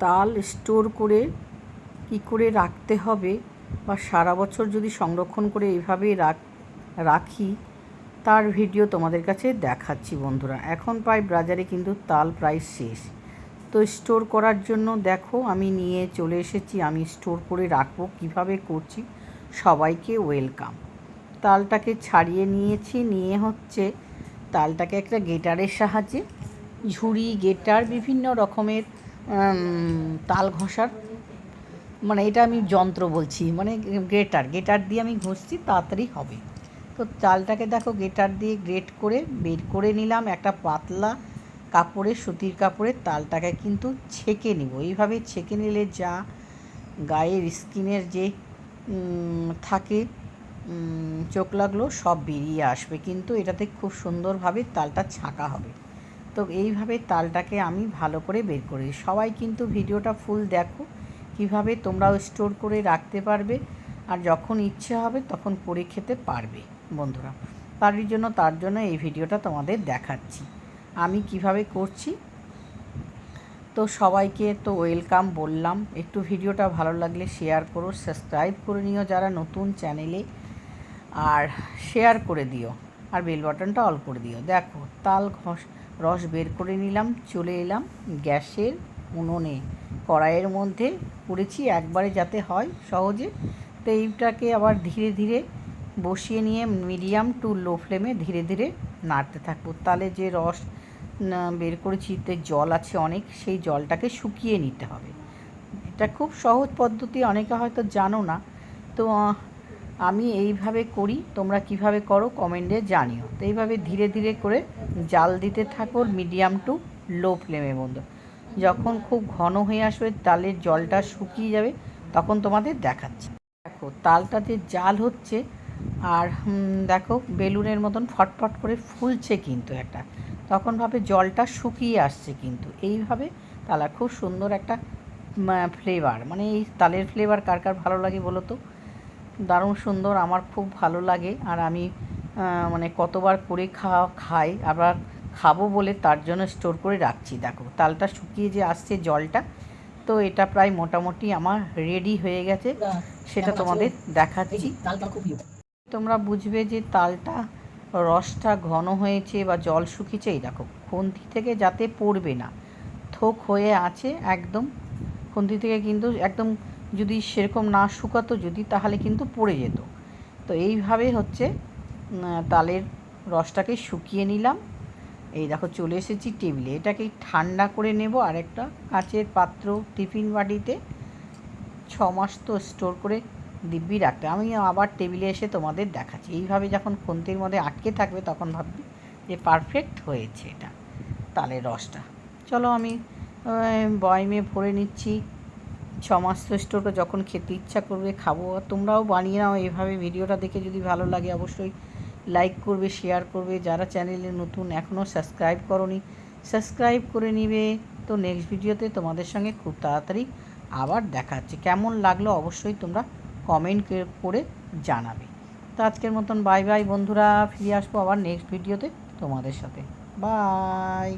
তাল স্টোর করে কী করে রাখতে হবে বা সারা বছর যদি সংরক্ষণ করে এইভাবেই রাখি তার ভিডিও তোমাদের কাছে দেখাচ্ছি বন্ধুরা। এখন প্রায় বাজারে কিন্তু তাল প্রায় শেষ, তো স্টোর করার জন্য দেখো আমি নিয়ে চলে এসেছি। আমি স্টোর করে রাখবো কিভাবে করছি সবাইকে ওয়েলকাম। তালটাকে ছাড়িয়ে নিয়েছি, নিয়ে হচ্ছে তালটাকে একটা গেটারের সাহায্যে ঝুড়ি গেটার বিভিন্ন রকমের তাল ঘষার মানে এটা আমি যন্ত্র বলছি, মানে গেটার দিয়ে আমি ঘষছি, তাড়াতাড়ি হবে। তো চালটাকে দেখো গেটার দিয়ে গ্রেট করে বের করে নিলাম। একটা পাতলা কাপড়ে, সুতির কাপড়ে তালটাকে কিন্তু ছেঁকে নিব। এইভাবে ছেঁকে নিলে যা গায়ের স্কিনের যে থাকে চোখ লাগলো সব বেরিয়ে আসবে, কিন্তু এটাতে খুব সুন্দরভাবে তালটা ছাঁকা হবে। তো এইভাবে তালটাকে আমি ভালো করে বের করি। সবাই কিন্তু ভিডিওটা ফুল দেখো, কিভাবে তোমরাও স্টোর করে রাখতে পারবে আর যখন ইচ্ছে হবে তখন করে খেতে পারবে বন্ধুরা। তার জন্য এই ভিডিওটা তোমাদের দেখাচ্ছি আমি কিভাবে করছি। তো সবাইকে তো ওয়েলকাম বললাম। একটু ভিডিওটা ভালো লাগলে শেয়ার করো, সাবস্ক্রাইব করে নিও যারা নতুন চ্যানেলে, আর শেয়ার করে দিও আর বেল বাটনটা অল করে দিও। দেখো তাল রস বের করে নিলাম, চলে এলাম গ্যাসের উনুনে, কড়াইয়ের মধ্যে করেছি একবারে যাতে হয় সহজে। তো এইটাকে আবার ধীরে ধীরে বসিয়ে নিয়ে মিডিয়াম টু লো ফ্লেমে ধীরে ধীরে নাড়তে থাকবো। তালে যে রস বের করেছি তে জল আছে অনেক, সেই জলটাকে শুকিয়ে নিতে হবে। এটা খুব সহজ পদ্ধতি, অনেকে হয়তো জানো না। তো আমি এইভাবে করি, তোমরা কিভাবে করো কমেন্টে জানিও। তো এইভাবে ধীরে ধীরে করে জাল দিতে থাকো মিডিয়াম টু লো ফ্লেমে বন্ধু। যখন খুব ঘন হয়ে আসবে, তালের জলটা শুকিয়ে যাবে, তখন তোমাদের দেখাচ্ছি। দেখো তালটাতে জাল হচ্ছে আর দেখো বেলুনের মতন ফটফট করে ফুলছে কিন্তু একটা, তখন ভাবে জলটা শুকিয়ে আসছে। কিন্তু এইভাবে তালা খুব সুন্দর একটা ফ্লেভার, মানে এই তালের ফ্লেভার কার কার ভালো লাগে বলো তো? দারুণ সুন্দর, আমার খুব ভালো লাগে। আর আমি মানে কতবার করে খাই, আবার খাবো বলে তার জন্য স্টোর করে রাখছি। দেখো তালটা শুকিয়ে যে আসছে জলটা, তো এটা প্রায় মোটামুটি আমার রেডি হয়ে গেছে, সেটা তোমাদের দেখাচ্ছি। তোমরা বুঝবে যে তালটা রসটা ঘন হয়েছে বা জল শুকিয়েছে। এই দেখো খুন্তি থেকে যাতে পড়বে না, থোক হয়ে আছে একদম। খুন্তি থেকে কিন্তু একদম যদি সেরকম না শুকাতো যদি, তাহলে কিন্তু পড়ে যেত। তো এইভাবে হচ্ছে তালের রসটাকে শুকিয়ে নিলাম। এই দেখো চলে এসেছি টেবিলে, এটাকে ঠান্ডা করে নেব। আর একটা কাঁচের পাত্র টিফিন বাটিতে 6 মাস তো স্টোর করে দিব্যি রাখতে। আমি আবার টেবিলে এসে তোমাদের দেখাচ্ছি। এইভাবে যখন খুন্তির মধ্যে আটকে থাকবে তখন ভাববে যে পারফেক্ট হয়েছে এটা তালের রসটা। চলো আমি বয়মে ভরে নিচ্ছি। 6 মাস তো স্টোর করে, যখন খেতে ইচ্ছা করবে খাবো। আর তোমরাও বানিয়ে নাও এইভাবে। ভিডিওটা দেখে যদি ভালো লাগে অবশ্যই লাইক করবে, শেয়ার করবে। যারা চ্যানেলে নতুন এখনও সাবস্ক্রাইব করোনি, সাবস্ক্রাইব করে নিবে। তো নেক্সট ভিডিওতে তোমাদের সঙ্গে খুব তাড়াতাড়ি আবার দেখা হচ্ছে। কেমন লাগলো অবশ্যই তোমরা কমেন্ট করে জানাবে। তো আজকের মতন বাই বাই বন্ধুরা, ফিরে আসবো আবার নেক্সট ভিডিওতে তোমাদের সাথে। বাই।